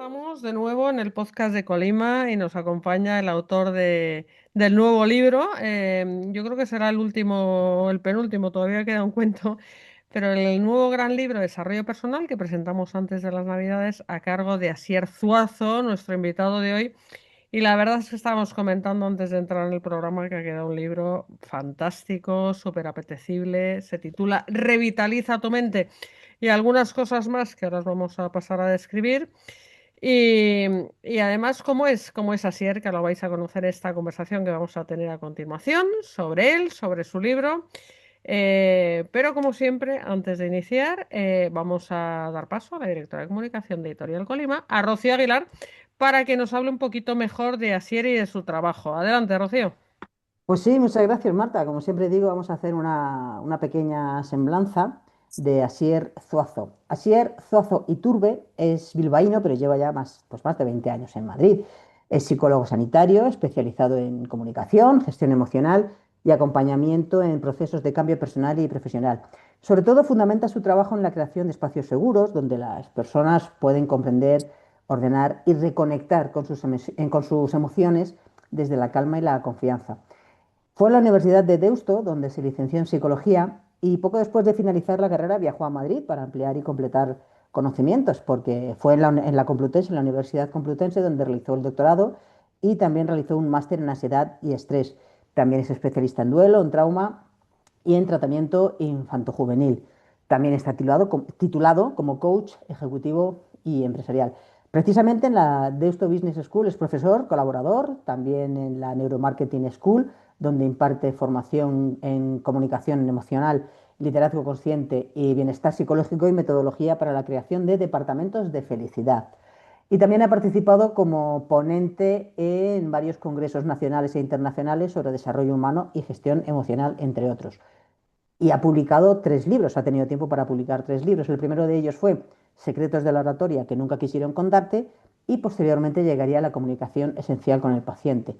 estamos de nuevo en el podcast de Colima y nos acompaña el autor del nuevo libro. Yo creo que será el último, el penúltimo, todavía queda un cuento, pero el nuevo gran libro de Desarrollo Personal que presentamos antes de las Navidades a cargo de Asier Zuazo, nuestro invitado de hoy. Y la verdad es que estábamos comentando antes de entrar en el programa que ha quedado un libro fantástico, súper apetecible. Se titula Revitaliza tu mente y algunas cosas más que ahora os vamos a pasar a describir. Y además, ¿cómo es Asier? Que lo vais a conocer en esta conversación que vamos a tener a continuación sobre él, sobre su libro. Pero como siempre, antes de iniciar, vamos a dar paso a la directora de comunicación de Editorial Colima, a Rocío Aguilar, para que nos hable un poquito mejor de Asier y de su trabajo. Adelante, Rocío. Pues sí, muchas gracias, Marta. Como siempre digo, vamos a hacer una pequeña semblanza de Asier Zuazo. Asier Zuazo Iturbe es bilbaíno, pero lleva ya más de 20 años en Madrid. Es psicólogo sanitario, especializado en comunicación, gestión emocional y acompañamiento en procesos de cambio personal y profesional. Sobre todo, fundamenta su trabajo en la creación de espacios seguros donde las personas pueden comprender, ordenar y reconectar con sus emociones desde la calma y la confianza. Fue a la Universidad de Deusto, donde se licenció en psicología, y poco después de finalizar la carrera viajó a Madrid para ampliar y completar conocimientos, porque fue en la Complutense, en la Universidad Complutense, donde realizó el doctorado y también realizó un máster en ansiedad y estrés. También es especialista en duelo, en trauma y en tratamiento infantojuvenil. También está titulado como coach ejecutivo y empresarial. Precisamente en la Deusto Business School es profesor, colaborador, también en la Neuromarketing School, donde imparte formación en comunicación emocional, liderazgo consciente y bienestar psicológico y metodología para la creación de departamentos de felicidad. Y también ha participado como ponente en varios congresos nacionales e internacionales sobre desarrollo humano y gestión emocional, entre otros. Y ha publicado 3 libros, ha tenido tiempo para publicar 3 libros. El primero de ellos fue Secretos de la oratoria que nunca quisieron contarte y posteriormente llegaría a la comunicación esencial con el paciente.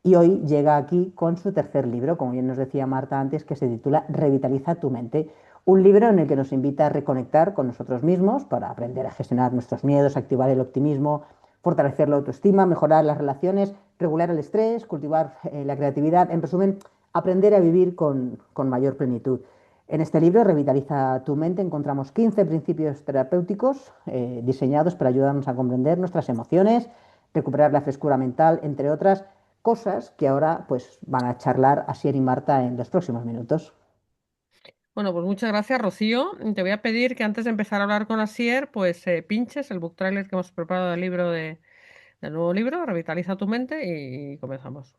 Y hoy llega aquí con su tercer libro, como bien nos decía Marta antes, que se titula Revitaliza tu mente. Un libro en el que nos invita a reconectar con nosotros mismos para aprender a gestionar nuestros miedos, activar el optimismo, fortalecer la autoestima, mejorar las relaciones, regular el estrés, cultivar la creatividad. En resumen, aprender a vivir con mayor plenitud. En este libro, Revitaliza tu mente, encontramos 15 principios terapéuticos diseñados para ayudarnos a comprender nuestras emociones, recuperar la frescura mental, entre otras cosas que ahora pues van a charlar Asier y Marta en los próximos minutos. Bueno, pues muchas gracias, Rocío. Te voy a pedir que antes de empezar a hablar con Asier, pues pinches el book trailer que hemos preparado del nuevo libro, Revitaliza tu mente, y comenzamos.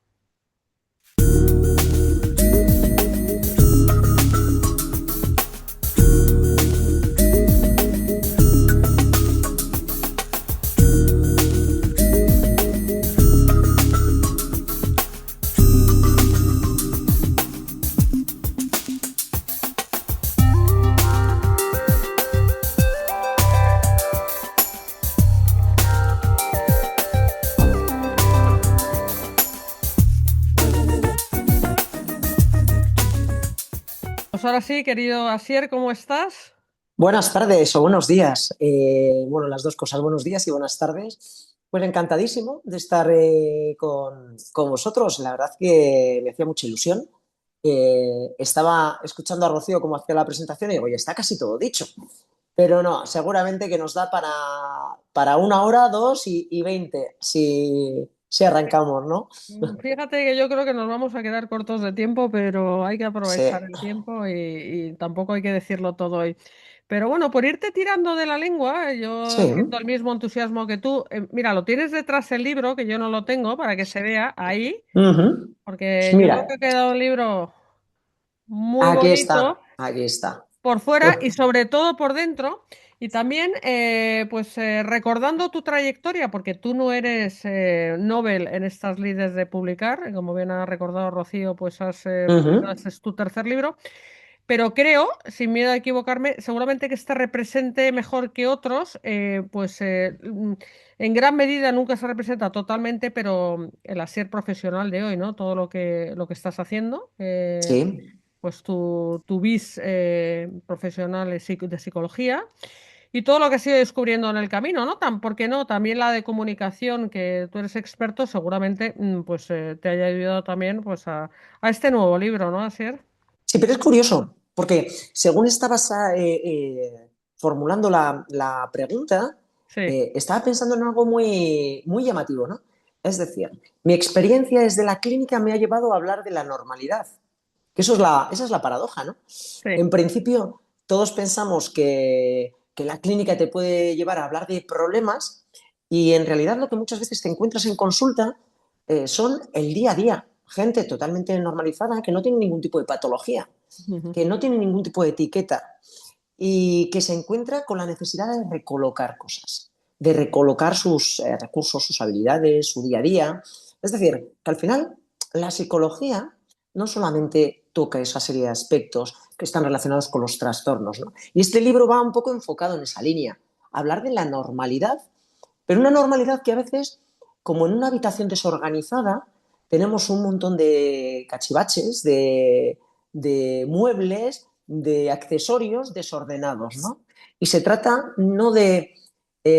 Pues ahora sí, querido Asier, ¿cómo estás? Buenas tardes o buenos días. Bueno, las dos cosas, buenos días y buenas tardes. Pues encantadísimo de estar con vosotros. La verdad que me hacía mucha ilusión. Estaba escuchando a Rocío cómo hacía la presentación y digo, oye, está casi todo dicho. Pero no, seguramente que nos da para 1 hora, 2 y 20, si arrancamos, ¿no? Fíjate que yo creo que nos vamos a quedar cortos de tiempo, pero hay que Sí, aprovechar el tiempo y tampoco hay que decirlo todo hoy. Pero bueno, por irte tirando de la lengua, yo sí. siento el mismo entusiasmo que tú. Mira, lo tienes detrás el libro, que yo no lo tengo, para que se vea ahí, Ujú. porque yo creo que Mira, ha quedado un libro muy aquí bonito está, aquí está. por Pues, fuera y sobre todo por dentro. Y también, pues recordando tu trayectoria, porque tú no eres Nobel en estas lides de publicar, como bien ha recordado Rocío, pues has publicado, ujú. este es tu tercer libro, pero creo, sin miedo a equivocarme, seguramente que este represente mejor que otros, en gran medida nunca se representa totalmente, pero el hacer profesional de hoy, ¿no? Todo lo que estás haciendo. Sí. Pues tu bis profesional de psicología. y todo lo que has ido descubriendo en el camino, ¿no? ¿Por qué no? También la de comunicación, que tú eres experto, seguramente pues te haya ayudado también pues a este nuevo libro, ¿no, Asier? Sí, pero es curioso, porque según estabas formulando la pregunta, Sí. estaba pensando en algo muy, muy llamativo, ¿no? Es decir, mi experiencia desde la clínica me ha llevado a hablar de la normalidad, que esa es la paradoja, ¿no? Sí. En principio, todos pensamos que la clínica te puede llevar a hablar de problemas y en realidad lo que muchas veces te encuentras en consulta son el día a día, gente totalmente normalizada que no tiene ningún tipo de patología, Ujú. que no tiene ningún tipo de etiqueta y que se encuentra con la necesidad de recolocar cosas, de recolocar sus recursos, sus habilidades, su día a día. Es decir, que al final la psicología no solamente toca esa serie de aspectos que están relacionados con los trastornos, ¿no? Y este libro va un poco enfocado en esa línea, hablar de la normalidad, pero una normalidad que a veces, como en una habitación desorganizada, tenemos un montón de cachivaches, de muebles, de accesorios desordenados, ¿no? Y se trata no de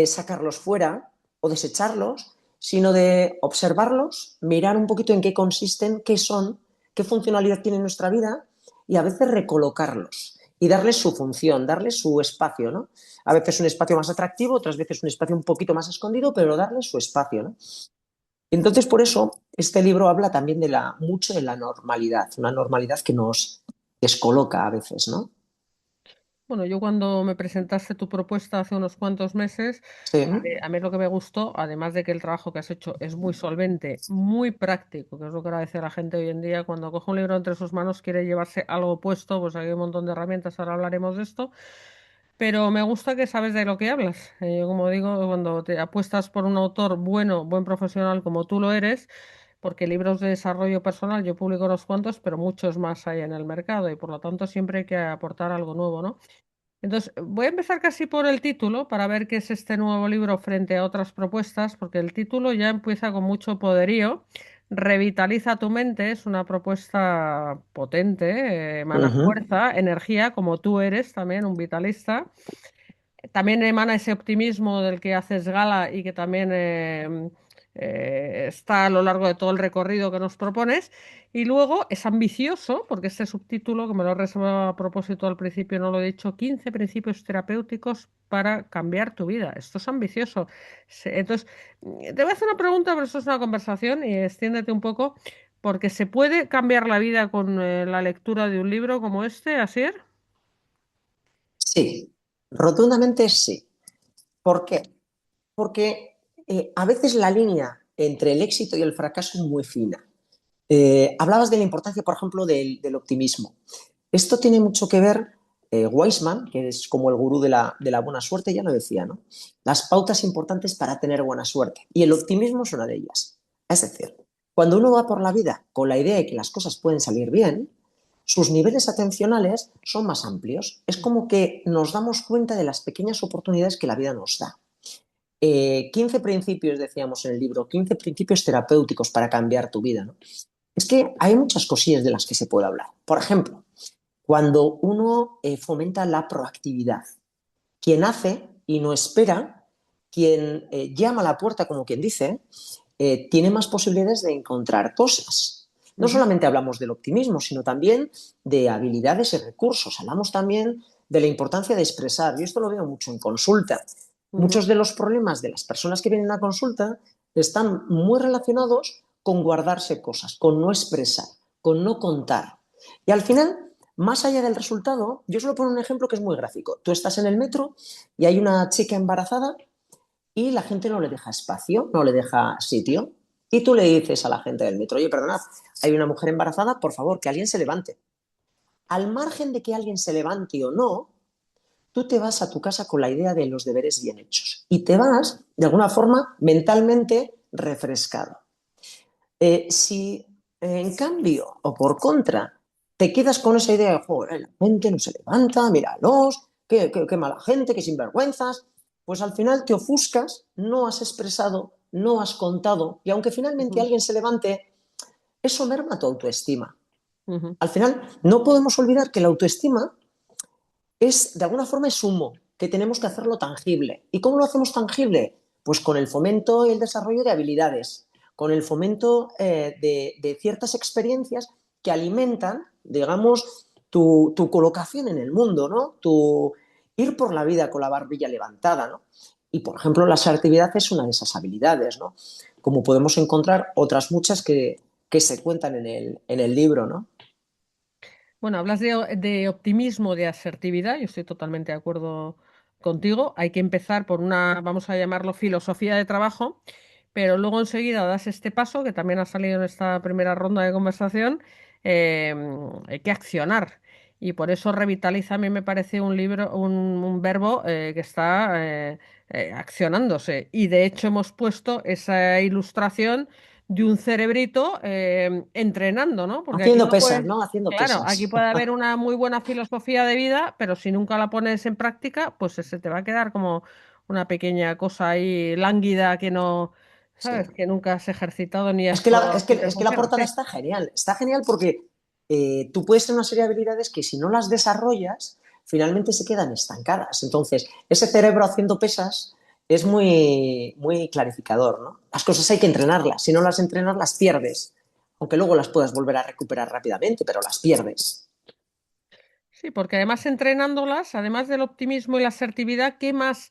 sacarlos fuera o desecharlos, sino de observarlos, mirar un poquito en qué consisten, qué son, qué funcionalidad tiene nuestra vida y a veces recolocarlos y darles su función, darles su espacio, ¿no? A veces un espacio más atractivo, otras veces un espacio un poquito más escondido, pero darles su espacio, ¿no? Entonces, por eso, este libro habla también mucho de la normalidad, una normalidad que nos descoloca a veces, ¿no? Bueno, yo cuando me presentaste tu propuesta hace unos cuantos meses, Sí. a mí lo que me gustó, además de que el trabajo que has hecho es muy solvente, muy práctico, que es lo que agradece la gente hoy en día, cuando coge un libro entre sus manos quiere llevarse algo puesto, pues hay un montón de herramientas, ahora hablaremos de esto, pero me gusta que sabes de lo que hablas. Yo, como digo, cuando te apuestas por un autor bueno, buen profesional como tú lo eres, porque libros de desarrollo personal yo publico unos cuantos, pero muchos más hay en el mercado y por lo tanto siempre hay que aportar algo nuevo, ¿no? Entonces, voy a empezar casi por el título para ver qué es este nuevo libro frente a otras propuestas, porque el título ya empieza con mucho poderío. Revitaliza tu mente, es una propuesta potente, emana Ujú. fuerza, energía, como tú eres también, un vitalista. También emana ese optimismo del que haces gala y que también está a lo largo de todo el recorrido que nos propones. Y luego es ambicioso, porque este subtítulo, que me lo he reservado a propósito al principio, no lo he dicho, 15 principios terapéuticos para cambiar tu vida. Esto es ambicioso. Entonces, te voy a hacer una pregunta, pero esto es una conversación y extiéndete un poco, porque se puede cambiar la vida con la lectura de un libro como este, Asier. Sí, rotundamente sí. ¿Por qué? Porque a veces la línea entre el éxito y el fracaso es muy fina. Hablabas de la importancia, por ejemplo, del optimismo. Esto tiene mucho que ver, Weisman, que es como el gurú de la buena suerte, ya lo decía, ¿no? Las pautas importantes para tener buena suerte. Y el optimismo es una de ellas. Es decir, cuando uno va por la vida con la idea de que las cosas pueden salir bien, sus niveles atencionales son más amplios. Es como que nos damos cuenta de las pequeñas oportunidades que la vida nos da. 15 principios, decíamos en el libro, 15 principios terapéuticos para cambiar tu vida, ¿no? Es que hay muchas cosillas de las que se puede hablar. Por ejemplo, cuando uno fomenta la proactividad, quien hace y no espera, quien llama a la puerta, como quien dice, tiene más posibilidades de encontrar cosas. No Ujú, solamente hablamos del optimismo, sino también de habilidades y recursos. Hablamos también de la importancia de expresar. Yo esto lo veo mucho en consulta. ujú, Muchos de los problemas de las personas que vienen a consulta están muy relacionados con guardarse cosas, con no expresar, con no contar. Y al final, más allá del resultado, yo solo pongo un ejemplo que es muy gráfico. Tú estás en el metro y hay una chica embarazada y la gente no le deja espacio, no le deja sitio. Y tú le dices a la gente del metro, oye, perdonad, hay una mujer embarazada, por favor, que alguien se levante. Al margen de que alguien se levante o no, tú te vas a tu casa con la idea de los deberes bien hechos y te vas, de alguna forma, mentalmente refrescado. Si en cambio o por contra te quedas con esa idea de, joder, la gente no se levanta, míralos, qué mala gente, qué sinvergüenzas, pues al final te ofuscas, no has expresado, no has contado y aunque finalmente ujú, alguien se levante, eso merma tu autoestima. ujú. Al final no podemos olvidar que la autoestima es, de alguna forma, es humo. que tenemos que hacerlo tangible. ¿Y cómo lo hacemos tangible? Pues con el fomento y el desarrollo de habilidades, con el fomento de ciertas experiencias que alimentan, digamos, tu colocación en el mundo, ¿no? Tu ir por la vida con la barbilla levantada, ¿no? Y, por ejemplo, la asertividad es una de esas habilidades, ¿no? Como podemos encontrar otras muchas que se cuentan en el libro, ¿no? Bueno, hablas de optimismo, de asertividad, yo estoy totalmente de acuerdo contigo. Hay que empezar por una, vamos a llamarlo filosofía de trabajo, pero luego enseguida das este paso, que también ha salido en esta primera ronda de conversación, eh, hay que accionar. Y por eso Revitaliza a mí me parece un libro, un verbo que está accionándose. Y de hecho hemos puesto esa ilustración de un cerebrito entrenando, ¿no? Porque aquí Haciendo no pesas, puedes. ¿no? Haciendo Claro, aquí pesas. puede haber una muy buena filosofía de vida, pero si nunca la pones en práctica, pues se te va a quedar como una pequeña cosa ahí lánguida que no, Sí. ¿sabes? Que nunca has ejercitado ni has probado si te Es que la funciona. portada Sí. está genial porque tú puedes tener una serie de habilidades que si no las desarrollas, finalmente se quedan estancadas. Entonces, ese cerebro haciendo pesas es muy, muy clarificador, ¿no? Las cosas hay que entrenarlas, si no las entrenas las pierdes, aunque luego las puedas volver a recuperar rápidamente, pero las pierdes. Sí, porque además entrenándolas, además del optimismo y la asertividad, ¿qué más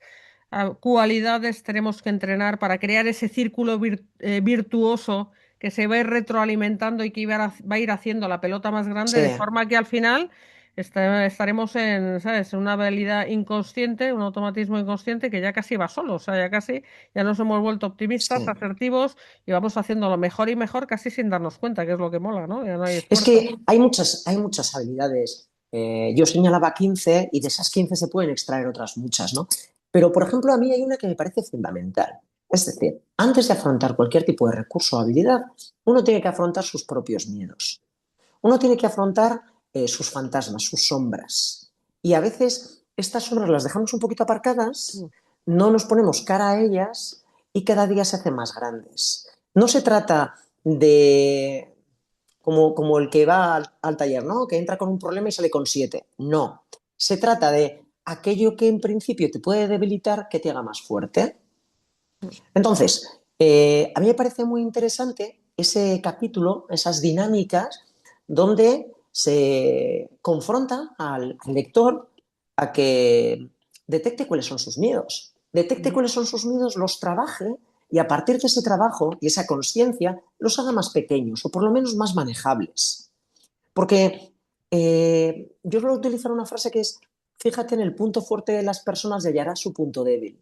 cualidades tenemos que entrenar para crear ese círculo virtuoso que se va a ir retroalimentando y que va a ir haciendo la pelota más grande, Sí, de forma que al final estaremos en, ¿sabes?, una habilidad inconsciente, un automatismo inconsciente que ya casi va solo, o sea, ya casi ya nos hemos vuelto optimistas, sí. asertivos y vamos haciendo lo mejor y mejor casi sin darnos cuenta, que es lo que mola, ¿no? Ya no hay Es esfuerzo. que hay muchas habilidades. Yo señalaba 15 y de esas 15 se pueden extraer otras muchas, ¿no? Pero, por ejemplo, a mí hay una que me parece fundamental. Es decir, antes de afrontar cualquier tipo de recurso o habilidad, uno tiene que afrontar sus propios miedos. Uno tiene que afrontar sus fantasmas, sus sombras. Y a veces estas sombras las dejamos un poquito aparcadas, no nos ponemos cara a ellas y cada día se hacen más grandes. No se trata de como el que va al taller, ¿no? Que entra con un problema y sale con 7. No. Se trata de aquello que en principio te puede debilitar que te haga más fuerte. Entonces, a mí me parece muy interesante ese capítulo, esas dinámicas, donde se confronta al lector a que detecte cuáles son sus miedos, detecte cuáles son sus miedos, los trabaje y a partir de ese trabajo y esa conciencia los haga más pequeños o por lo menos más manejables. Porque yo suelo utilizar una frase que es, fíjate en el punto fuerte de las personas y hallarás su punto débil.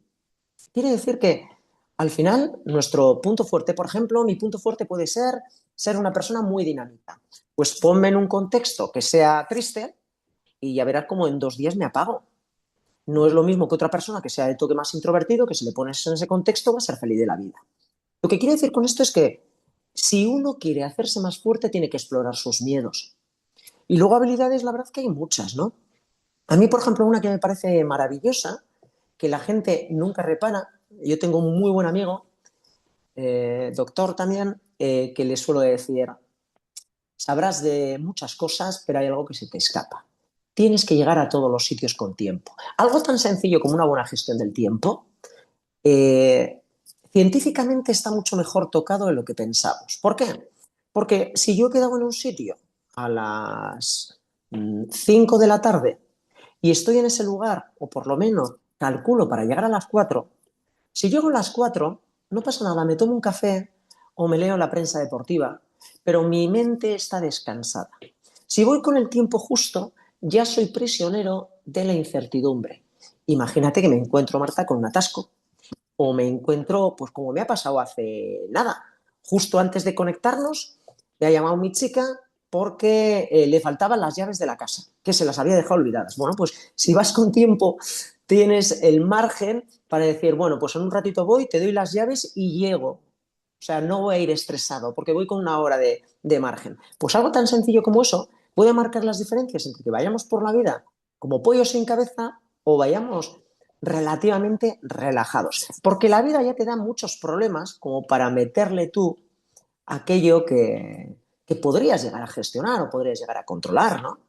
Quiere decir que al final nuestro punto fuerte, por ejemplo, mi punto fuerte puede ser una persona muy dinámica. Pues ponme en un contexto que sea triste y ya verás como en 2 días me apago. No es lo mismo que otra persona que sea de toque más introvertido, que si le pones en ese contexto va a ser feliz de la vida. Lo que quiere decir con esto es que si uno quiere hacerse más fuerte, tiene que explorar sus miedos. Y luego habilidades, la verdad que hay muchas, ¿no? A mí, por ejemplo, una que me parece maravillosa, que la gente nunca repara, yo tengo un muy buen amigo, doctor también, que le suelo decir, sabrás de muchas cosas, pero hay algo que se te escapa. Tienes que llegar a todos los sitios con tiempo. Algo tan sencillo como una buena gestión del tiempo, eh, científicamente está mucho mejor tocado de lo que pensamos. ¿Por qué? Porque si yo he quedado en un sitio a las 5 de la tarde y estoy en ese lugar, o por lo menos calculo para llegar a las 4, si llego a las 4, no pasa nada, me tomo un café o me leo la prensa deportiva, pero mi mente está descansada. Si voy con el tiempo justo, ya soy prisionero de la incertidumbre. Imagínate que me encuentro, Marta, con un atasco o me encuentro, pues como me ha pasado hace nada, justo antes de conectarnos, me ha llamado mi chica porque le faltaban las llaves de la casa, que se las había dejado olvidadas. Bueno, pues si vas con tiempo, tienes el margen para decir, bueno, pues en un ratito voy, te doy las llaves y llego. O sea, no voy a ir estresado porque voy con una hora de margen. Pues algo tan sencillo como eso puede marcar las diferencias entre que vayamos por la vida como pollos sin cabeza o vayamos relativamente relajados. Porque la vida ya te da muchos problemas como para meterle tú aquello que podrías llegar a gestionar o podrías llegar a controlar, ¿no?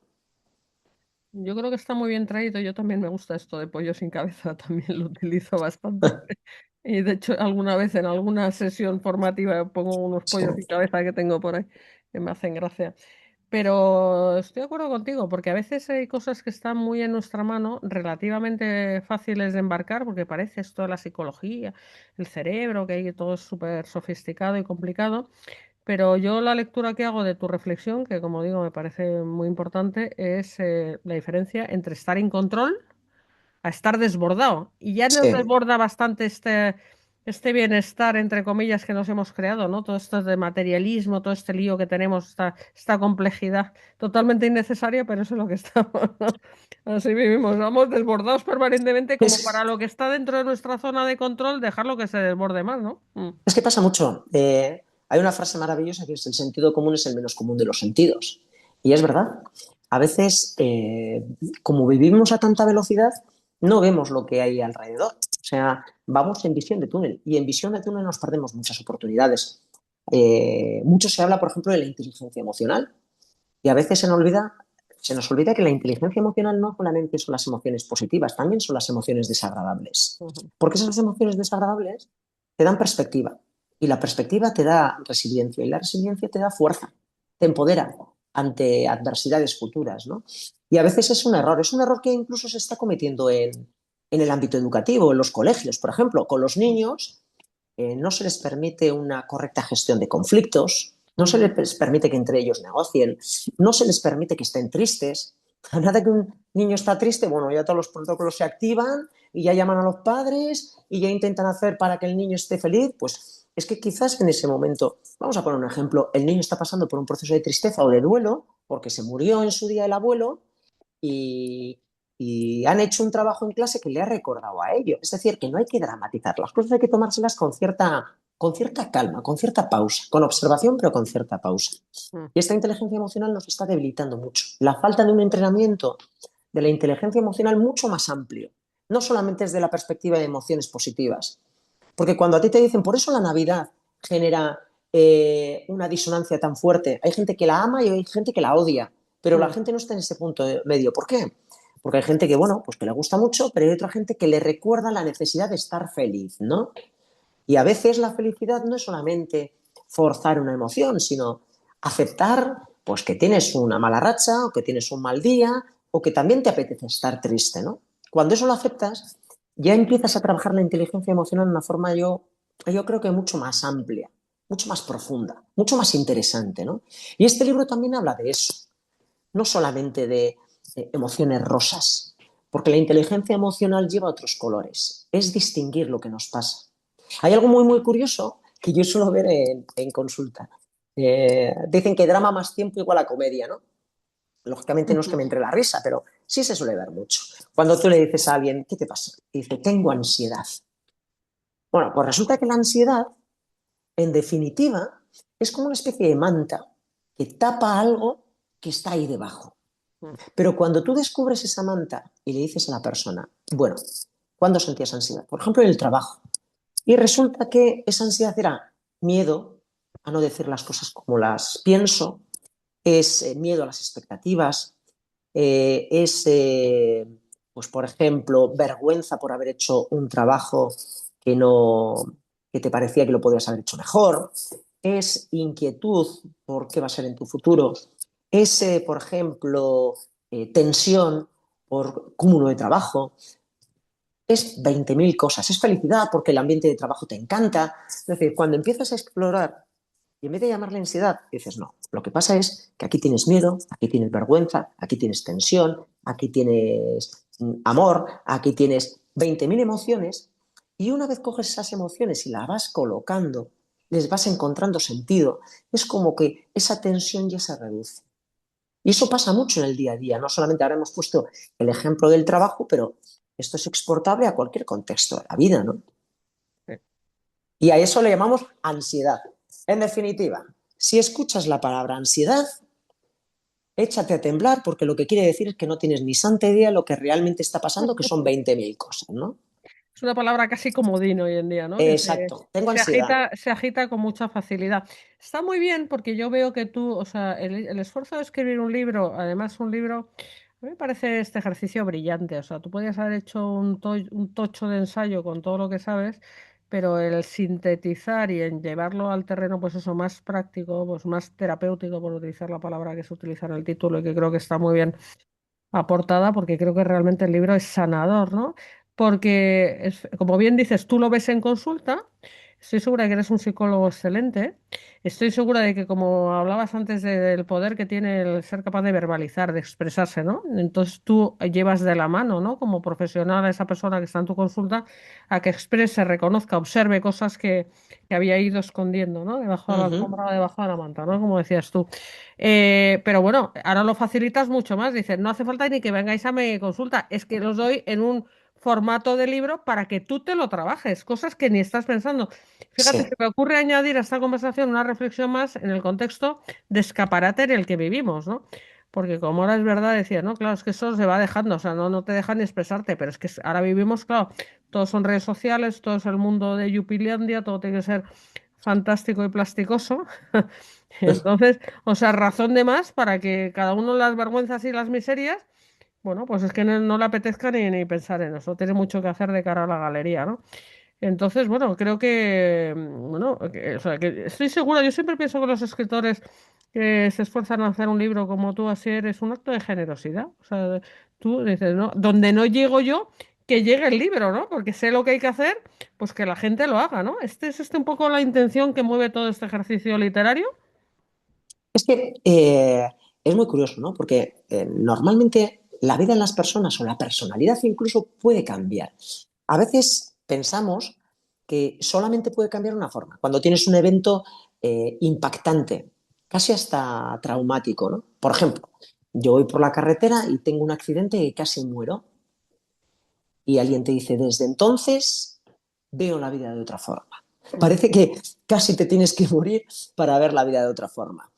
Yo creo que está muy bien traído. Yo también me gusta esto de pollo sin cabeza, también lo utilizo bastante. Y de hecho, alguna vez en alguna sesión formativa pongo unos Sí, pollos sin cabeza que tengo por ahí que me hacen gracia. Pero estoy de acuerdo contigo, porque a veces hay cosas que están muy en nuestra mano, relativamente fáciles de embarcar, porque parece esto de la psicología, el cerebro, que ahí todo es súper sofisticado y complicado. Pero yo la lectura que hago de tu reflexión, que como digo me parece muy importante, es la diferencia entre estar en control a estar desbordado. Y ya nos sí. desborda bastante este bienestar, entre comillas, que nos hemos creado, ¿no? Todo esto de materialismo, todo este lío que tenemos, esta complejidad totalmente innecesaria, pero eso es lo que estamos, ¿no? Así vivimos, vamos desbordados permanentemente como para Es, lo que está dentro de nuestra zona de control, dejarlo que se desborde más, ¿no? Mm. es que pasa mucho. Hay una frase maravillosa que es el sentido común es el menos común de los sentidos. Y es verdad. A veces, como vivimos a tanta velocidad, no vemos lo que hay alrededor. O sea, vamos en visión de túnel y en visión de túnel nos perdemos muchas oportunidades. Mucho se habla, por ejemplo, de la inteligencia emocional y a veces se nos olvida que la inteligencia emocional no solamente son las emociones positivas, también son las emociones desagradables. Ujú. Porque esas emociones desagradables te dan perspectiva y la perspectiva te da resiliencia y la resiliencia te da fuerza, te empodera ante adversidades futuras, ¿no? Y a veces es un error que incluso se está cometiendo en el ámbito educativo, en los colegios, por ejemplo, con los niños no se les permite una correcta gestión de conflictos, no se Ujú. les permite que entre ellos negocien, no se les permite que estén tristes. Nada que un niño está triste, bueno, ya todos los protocolos se activan y ya llaman a los padres y ya intentan hacer para que el niño esté feliz. Pues es que quizás en ese momento, vamos a poner un ejemplo, el niño está pasando por un proceso de tristeza o de duelo porque se murió en su día el abuelo y, y han hecho un trabajo en clase que le ha recordado a ello. Es decir, que no hay que dramatizar, las cosas hay que tomárselas con cierta calma, con cierta pausa, con observación, pero con cierta pausa. Mm. Y esta inteligencia emocional nos está debilitando mucho. La falta de un entrenamiento de la inteligencia emocional mucho más amplio, no solamente desde la perspectiva de emociones positivas, porque cuando a ti te dicen, por eso la Navidad genera una disonancia tan fuerte, hay gente que la ama y hay gente que la odia, pero la Mm. gente no está en ese punto medio. ¿Por qué? Porque hay gente que, bueno, pues que le gusta mucho, pero hay otra gente que le recuerda la necesidad de estar feliz, ¿no? Y a veces la felicidad no es solamente forzar una emoción, sino aceptar pues que tienes una mala racha o que tienes un mal día o que también te apetece estar triste, ¿no? Cuando eso lo aceptas, ya empiezas a trabajar la inteligencia emocional de una forma yo creo que mucho más amplia, mucho más profunda, mucho más interesante, ¿no? Y este libro también habla de eso, no solamente de emociones rosas, porque la inteligencia emocional lleva otros colores, es distinguir lo que nos pasa. Hay algo muy, muy curioso que yo suelo ver en consulta. Dicen que drama más tiempo igual a comedia, ¿no? Lógicamente no es que me entre la risa, pero sí se suele ver mucho. Cuando tú le dices a alguien, ¿qué te pasa? Y dice, tengo ansiedad. Bueno, pues resulta que la ansiedad, en definitiva, es como una especie de manta que tapa algo que está ahí debajo. Mm. Pero cuando tú descubres esa manta y le dices a la persona, bueno, ¿cuándo sentías ansiedad? Por ejemplo, en el trabajo. Y resulta que esa ansiedad era miedo a no decir las cosas como las pienso, es miedo a las expectativas, es, pues por ejemplo, vergüenza por haber hecho un trabajo que no, que te parecía que lo podías haber hecho mejor, es inquietud por qué va a ser en tu futuro, es, por ejemplo, tensión por cúmulo de trabajo, es 20.000 cosas, es felicidad porque el ambiente de trabajo te encanta. Es decir, cuando empiezas a explorar y en vez de llamarle ansiedad, dices, no, lo que pasa es que aquí tienes miedo, aquí tienes vergüenza, aquí tienes tensión, aquí tienes amor, aquí tienes 20.000 emociones y una vez coges esas emociones y las vas colocando, les vas encontrando sentido, es como que esa tensión ya se reduce. Y eso pasa mucho en el día a día, no solamente ahora hemos puesto el ejemplo del trabajo, pero esto es exportable a cualquier contexto de la vida, ¿no? Sí. Y a eso le llamamos ansiedad. En definitiva, si escuchas la palabra ansiedad, échate a temblar porque lo que quiere decir es que no tienes ni santa idea de lo que realmente está pasando, que son 20.000 cosas, ¿no? Es una palabra casi comodín hoy en día, ¿no? Exacto, tengo ansiedad. Se agita con mucha facilidad. Está muy bien porque yo veo que tú, o sea, el esfuerzo de escribir un libro, además un libro A mí me parece este ejercicio brillante. O sea, tú podías haber hecho un tocho de ensayo con todo lo que sabes, pero el sintetizar y en llevarlo al terreno, pues eso, más práctico, pues más terapéutico, por utilizar la palabra que se utiliza en el título y que creo que está muy bien aportada, porque creo que realmente el libro es sanador, ¿no? Porque, como bien dices, tú lo ves en consulta. Estoy segura de que eres un psicólogo excelente. Estoy segura de que, como hablabas antes del poder que tiene el ser capaz de verbalizar, de expresarse, ¿no? Entonces tú llevas de la mano, ¿no? Como profesional a esa persona que está en tu consulta a que exprese, reconozca, observe cosas que había ido escondiendo, ¿no? Debajo de la Ujú. alfombra o debajo de la manta, ¿no? Como decías tú. Pero bueno, ahora lo facilitas mucho más. Dices, no hace falta ni que vengáis a mi consulta, es que los doy en un formato de libro para que tú te lo trabajes, cosas que ni estás pensando. Fíjate, se Sí. me ocurre añadir a esta conversación una reflexión más en el contexto de escaparate en el que vivimos, ¿no? Porque como ahora es verdad, decía, no, claro, es que eso se va dejando, o sea, no te dejan ni expresarte, pero es que ahora vivimos, claro, todos son redes sociales, todo es el mundo de Yupilandia, todo tiene que ser fantástico y plasticoso. Entonces, o sea, razón de más para que cada uno las vergüenzas y las miserias, bueno, pues es que no le apetezca ni pensar en eso. Tiene mucho que hacer de cara a la galería, ¿no? Entonces, bueno, creo que, bueno, o sea, que estoy segura, yo siempre pienso que los escritores que se esfuerzan a hacer un libro como tú, así es un acto de generosidad. O sea, tú dices, ¿no? Donde no llego yo, que llegue el libro, ¿no? Porque sé lo que hay que hacer, pues que la gente lo haga, ¿no? Es un poco la intención que mueve todo este ejercicio literario. Es que es muy curioso, ¿no? Porque normalmente la vida en las personas o la personalidad incluso puede cambiar. A veces pensamos que solamente puede cambiar una forma. Cuando tienes un evento impactante, casi hasta traumático, ¿no? Por ejemplo, yo voy por la carretera y tengo un accidente y casi muero. Y alguien te dice, desde entonces veo la vida de otra forma. Mm, Parece que casi te tienes que morir para ver la vida de otra forma.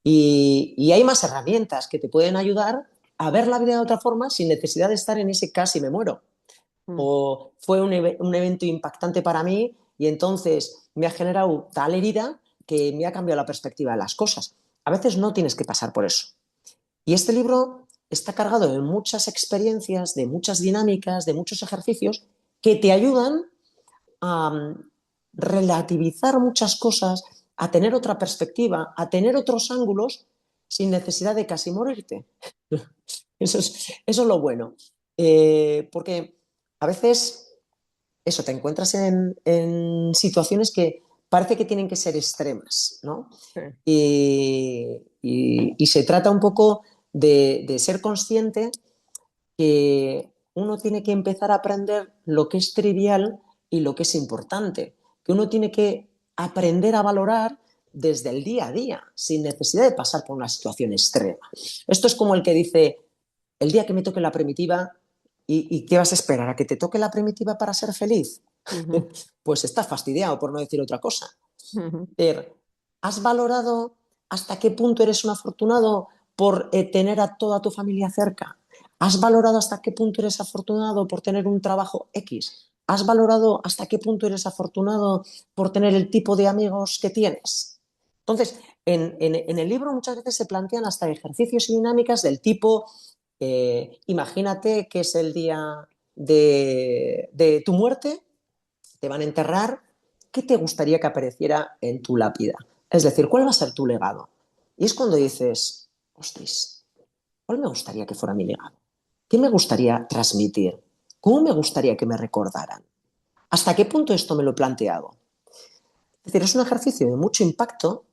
Y hay más herramientas que te pueden ayudar a ver la vida de otra forma sin necesidad de estar en ese casi me muero. mm, O fue un evento impactante para mí y entonces me ha generado tal herida que me ha cambiado la perspectiva de las cosas. A veces no tienes que pasar por eso. Y este libro está cargado de muchas experiencias, de muchas dinámicas, de muchos ejercicios que te ayudan a relativizar muchas cosas, a tener otra perspectiva, a tener otros ángulos sin necesidad de casi morirte. Eso es lo bueno. Porque a veces eso, te encuentras en situaciones que parece que tienen que ser extremas, ¿no? sí. Y se trata un poco de ser consciente que uno tiene que empezar a aprender lo que es trivial y lo que es importante, que uno tiene que aprender a valorar desde el día a día, sin necesidad de pasar por una situación extrema. Esto es como el que dice, el día que me toque la primitiva, ¿y qué vas a esperar? ¿A que te toque la primitiva para ser feliz? Ujú, Pues estás fastidiado, por no decir otra cosa. ujú, ¿Has valorado hasta qué punto eres un afortunado por tener a toda tu familia cerca? ¿Has valorado hasta qué punto eres afortunado por tener un trabajo X? ¿Has valorado hasta qué punto eres afortunado por tener el tipo de amigos que tienes? Entonces, en el libro muchas veces se plantean hasta ejercicios y dinámicas del tipo, imagínate que es el día de tu muerte, te van a enterrar, ¿qué te gustaría que apareciera en tu lápida? Es decir, ¿cuál va a ser tu legado? Y es cuando dices, hostis, ¿cuál me gustaría que fuera mi legado? ¿Qué me gustaría transmitir? ¿Cómo me gustaría que me recordaran? ¿Hasta qué punto esto me lo he planteado? Es decir, es un ejercicio de mucho impacto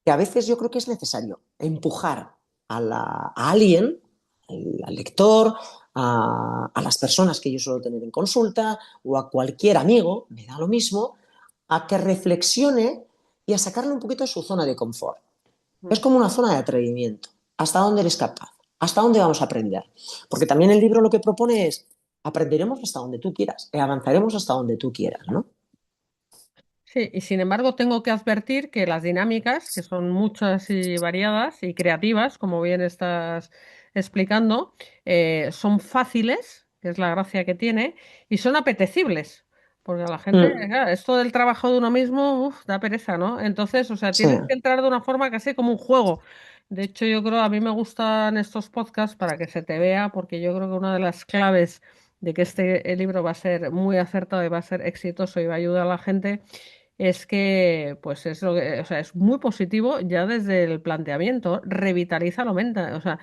que a veces yo creo que es necesario empujar a alguien, al lector, a las personas que yo suelo tener en consulta o a cualquier amigo, me da lo mismo, a que reflexione y a sacarle un poquito de su zona de confort. Es ujú. como una zona de atrevimiento. ¿Hasta dónde eres capaz? ¿Hasta dónde vamos a aprender? Porque también el libro lo que propone es, aprenderemos hasta donde tú quieras, avanzaremos hasta donde tú quieras, ¿no? Sí, y sin embargo tengo que advertir que las dinámicas, que son muchas y variadas y creativas, como bien estás explicando, son fáciles, que es la gracia que tiene, y son apetecibles, porque a la gente, Mm, claro, esto del trabajo de uno mismo, uf, da pereza, ¿no? Entonces, o sea, sí, tienes que entrar de una forma casi como un juego. De hecho, yo creo, a mí me gustan estos podcasts para que se te vea, porque yo creo que una de las claves de que este libro va a ser muy acertado y va a ser exitoso y va a ayudar a la gente es que, pues es lo que, o sea, es muy positivo ya desde el planteamiento, revitaliza la mente, o sea,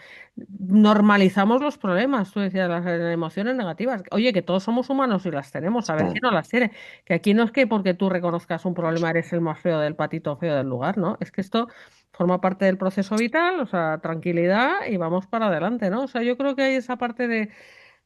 normalizamos los problemas, tú decías, las emociones negativas. Oye, que todos somos humanos y las tenemos, a ver quién Sí. no las tiene. Que aquí no es que porque tú reconozcas un problema eres el más feo del patito feo del lugar, ¿no? Es que esto forma parte del proceso vital, o sea, tranquilidad y vamos para adelante, ¿no? O sea, yo creo que hay esa parte de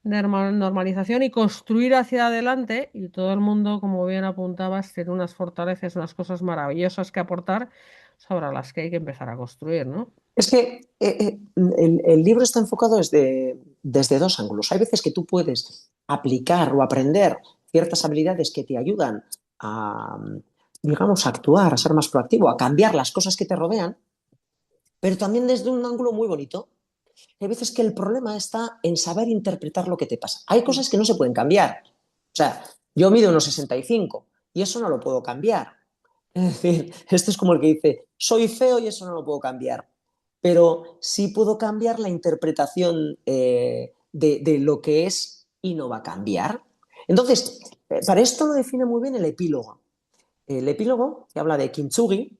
normalización y construir hacia adelante y todo el mundo, como bien apuntabas, tiene unas fortalezas, unas cosas maravillosas que aportar sobre las que hay que empezar a construir, ¿no? Es que el libro está enfocado desde dos ángulos. Hay veces que tú puedes aplicar o aprender ciertas habilidades que te ayudan a, digamos, a actuar, a ser más proactivo, a cambiar las cosas que te rodean, pero también desde un ángulo muy bonito. Hay veces que el problema está en saber interpretar lo que te pasa. Hay Mm. cosas que no se pueden cambiar. O sea, yo mido unos 65 y eso no lo puedo cambiar. Es decir, esto es como el que dice, soy feo y eso no lo puedo cambiar. Pero sí puedo cambiar la interpretación de lo que es y no va a cambiar. Entonces, para esto lo define muy bien el epílogo. El epílogo, que habla de Kintsugi,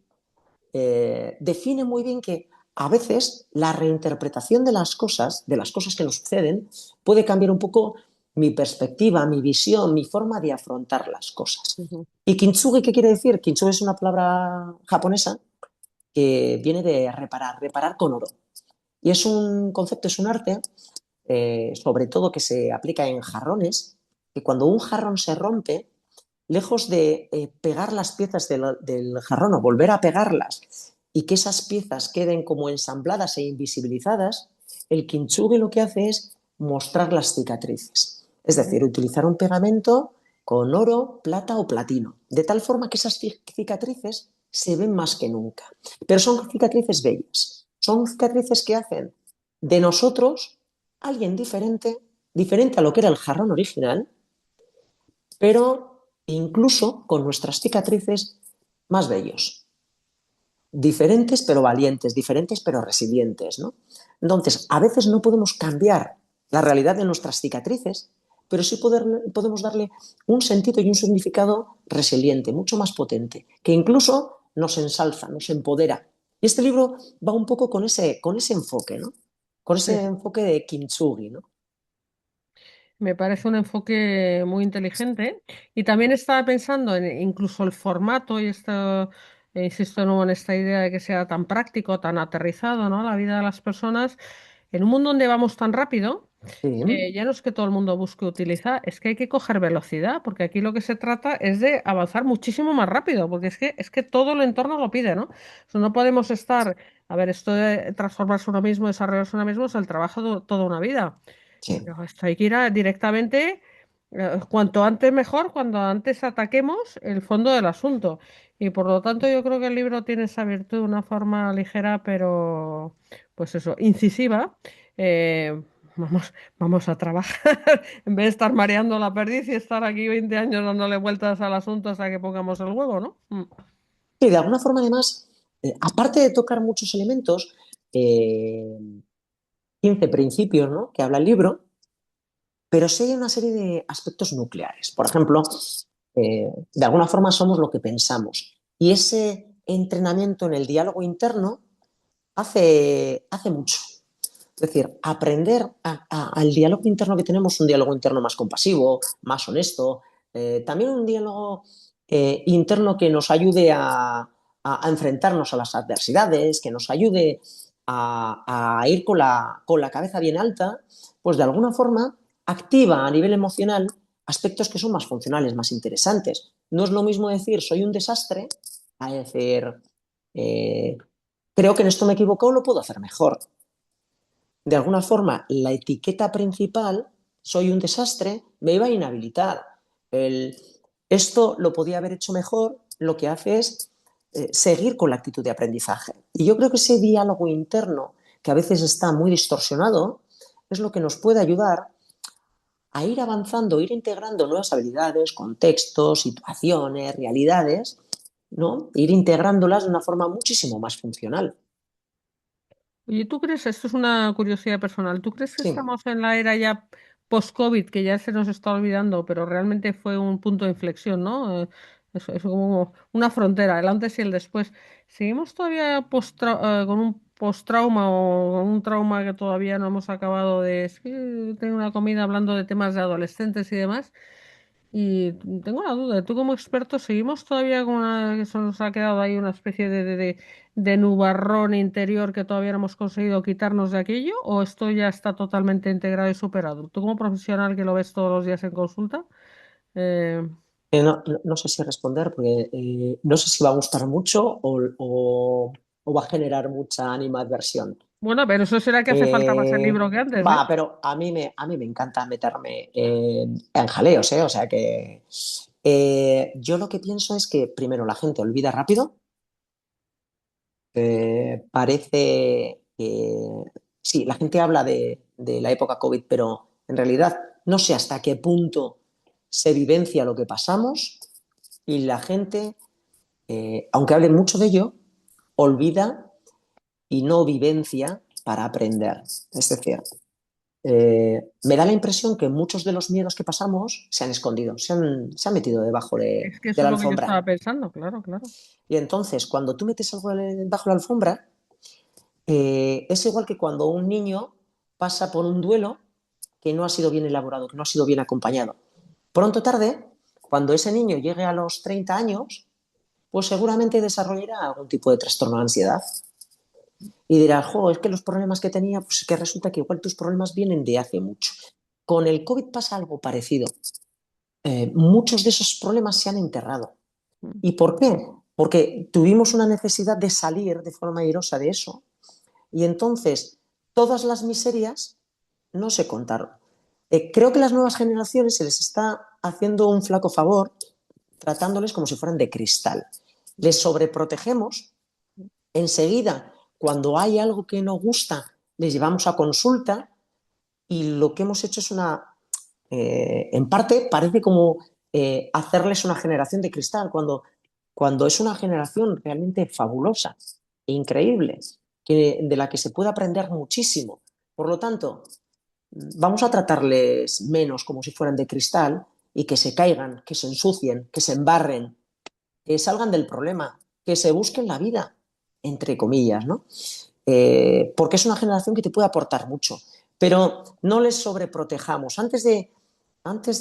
define muy bien que a veces la reinterpretación de las cosas que nos suceden, puede cambiar un poco mi perspectiva, mi visión, mi forma de afrontar las cosas. Ujú. ¿Y kintsugi qué quiere decir? Kintsugi es una palabra japonesa que viene de reparar, reparar con oro. Y es un concepto, es un arte, sobre todo que se aplica en jarrones, que cuando un jarrón se rompe, lejos de pegar las piezas del jarrón o volver a pegarlas y que esas piezas queden como ensambladas e invisibilizadas, el kintsugi lo que hace es mostrar las cicatrices. Es Ujú. decir, utilizar un pegamento con oro, plata o platino, de tal forma que esas cicatrices se ven más que nunca. Pero son cicatrices bellas, son cicatrices que hacen de nosotros alguien diferente, diferente a lo que era el jarrón original, pero incluso con nuestras cicatrices más bellos. Diferentes pero valientes, diferentes pero resilientes, ¿no? Entonces, a veces no podemos cambiar la realidad de nuestras cicatrices, pero sí podemos darle un sentido y un significado resiliente, mucho más potente, que incluso nos ensalza, nos empodera. Y este libro va un poco con ese enfoque, ¿no? Con Sí, ese enfoque de Kintsugi, ¿no? me parece un enfoque muy inteligente y también estaba pensando en incluso el formato y esto, insisto de nuevo en esta idea de que sea tan práctico, tan aterrizado, ¿no? La vida de las personas en un mundo donde vamos tan rápido. Sí, Ya no es que todo el mundo busque utilizar, es que hay que coger velocidad, porque aquí lo que se trata es de avanzar muchísimo más rápido, porque es que todo el entorno lo pide, ¿no? O sea, no podemos estar, a ver, esto de transformarse uno mismo, desarrollarse uno mismo es el trabajo de toda una vida. sí. Pero esto hay que ir directamente, cuanto antes mejor, cuando antes ataquemos el fondo del asunto. Y por lo tanto yo creo que el libro tiene esa virtud de una forma ligera, pero pues eso, incisiva. Eh, vamos a trabajar en vez de estar mareando la perdiz y estar aquí 20 años dándole vueltas al asunto hasta que pongamos el huevo, ¿no? Mm. Sí, de alguna forma, además, aparte de tocar muchos elementos, 15 principios, ¿no? Que habla el libro, pero sí hay una serie de aspectos nucleares. Por ejemplo, de alguna forma somos lo que pensamos. Y ese entrenamiento en el diálogo interno hace mucho. Es decir, aprender al diálogo interno que tenemos, un diálogo interno más compasivo, más honesto, también un diálogo interno que nos ayude a enfrentarnos a las adversidades, que nos ayude a ir con la cabeza bien alta, pues de alguna forma activa a nivel emocional aspectos que son más funcionales, más interesantes. No es lo mismo decir soy un desastre a decir eh, creo que en esto me he equivocado, lo puedo hacer mejor. De alguna forma, la etiqueta principal, soy un desastre, me iba a inhabilitar. El, esto lo podía haber hecho mejor, lo que hace es seguir con la actitud de aprendizaje. Y yo creo que ese diálogo interno, que a veces está muy distorsionado, es lo que nos puede ayudar a ir avanzando, ir integrando nuevas habilidades, contextos, situaciones, realidades, ¿no? Ir integrándolas de una forma muchísimo más funcional. Oye, ¿tú crees, esto es una curiosidad personal, ¿tú crees que Sí. estamos en la era ya post-COVID, que ya se nos está olvidando, pero realmente fue un punto de inflexión, ¿no? Es como una frontera, el antes y el después. ¿Seguimos todavía con un post-trauma o con un trauma que todavía no hemos acabado de... Es que tengo una comida hablando de temas de adolescentes y demás. Y tengo una duda, tú como experto, ¿seguimos todavía con que se nos ha quedado ahí una especie de nubarrón interior que todavía no hemos conseguido quitarnos de aquello? ¿O esto ya está totalmente integrado y superado? Tú como profesional que lo ves todos los días en consulta, eh, No sé si responder, porque no sé si va a gustar mucho o va a generar mucha animadversión. bueno, pero eso será que hace falta más el libro que antes, ¿eh? Pero a mí me encanta meterme en jaleos, ¿eh? O sea que yo lo que pienso es que primero la gente olvida rápido. Parece que sí, la gente habla de la época COVID, pero en realidad no sé hasta qué punto se vivencia lo que pasamos y la gente, aunque hable mucho de ello, olvida y no vivencia para aprender. Es decir, me da la impresión que muchos de los miedos que pasamos se han escondido, se han metido debajo Es que de eso la es lo que yo alfombra. estaba pensando, claro, claro. Y entonces, cuando tú metes algo bajo la alfombra, es igual que cuando un niño pasa por un duelo que no ha sido bien elaborado, que no ha sido bien acompañado. Pronto o tarde, cuando ese niño llegue a los 30 años, pues seguramente desarrollará algún tipo de trastorno de ansiedad. Y dirá, jo, es que los problemas que tenía, pues es que resulta que igual tus problemas vienen de hace mucho. Con el COVID pasa algo parecido. Muchos de esos problemas se han enterrado. Mm. ¿Y por qué? Porque tuvimos una necesidad de salir de forma airosa de eso. Y entonces, todas las miserias no se contaron. Creo que a las nuevas generaciones se les está haciendo un flaco favor tratándoles como si fueran de cristal. Les sobreprotegemos. Enseguida, cuando hay algo que no gusta, les llevamos a consulta y lo que hemos hecho es en parte parece como hacerles una generación de cristal, cuando es una generación realmente fabulosa, increíble, de la que se puede aprender muchísimo. Por lo tanto, vamos a tratarles menos como si fueran de cristal y que se caigan, que se ensucien, que se embarren, que salgan del problema, que se busquen la vida, entre comillas, ¿no? Porque es una generación que te puede aportar mucho, pero no les sobreprotejamos. Antes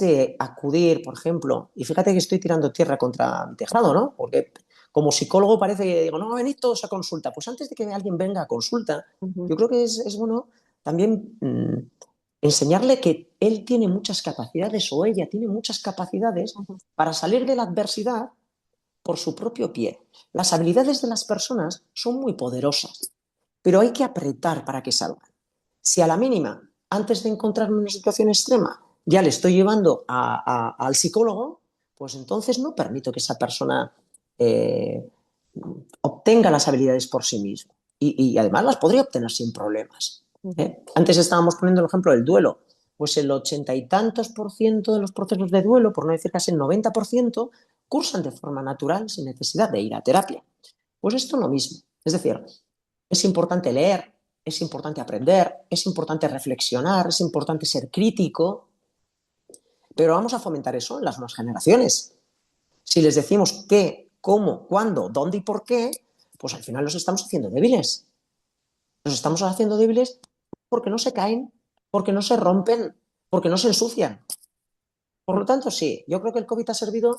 de acudir, por ejemplo, y fíjate que estoy tirando tierra contra mi tejado, ¿no? Porque como psicólogo parece que digo, no, venid todos a consulta. Pues antes de que alguien venga a consulta, Ujú, yo creo que es bueno también enseñarle que él tiene muchas capacidades o ella tiene muchas capacidades ujú, para salir de la adversidad por su propio pie. Las habilidades de las personas son muy poderosas, pero hay que apretar para que salgan. Si a la mínima, antes de encontrarme en una situación extrema, ya le estoy llevando al psicólogo, pues entonces no permito que esa persona eh, obtenga las habilidades por sí mismo. Y además las podría obtener sin problemas. ujú. ¿Eh? Antes estábamos poniendo el ejemplo del duelo. Pues el 80 y tantos% de los procesos de duelo, por no decir casi el 90%, cursan de forma natural sin necesidad de ir a terapia. Pues esto es lo mismo. Es decir, es importante leer, es importante aprender, es importante reflexionar, es importante ser crítico, pero vamos a fomentar eso en las nuevas generaciones. Si les decimos qué, cómo, cuándo, dónde y por qué, pues al final los estamos haciendo débiles. Los estamos haciendo débiles porque no se caen, porque no se rompen, porque no se ensucian. Por lo tanto, sí, yo creo que el COVID ha servido.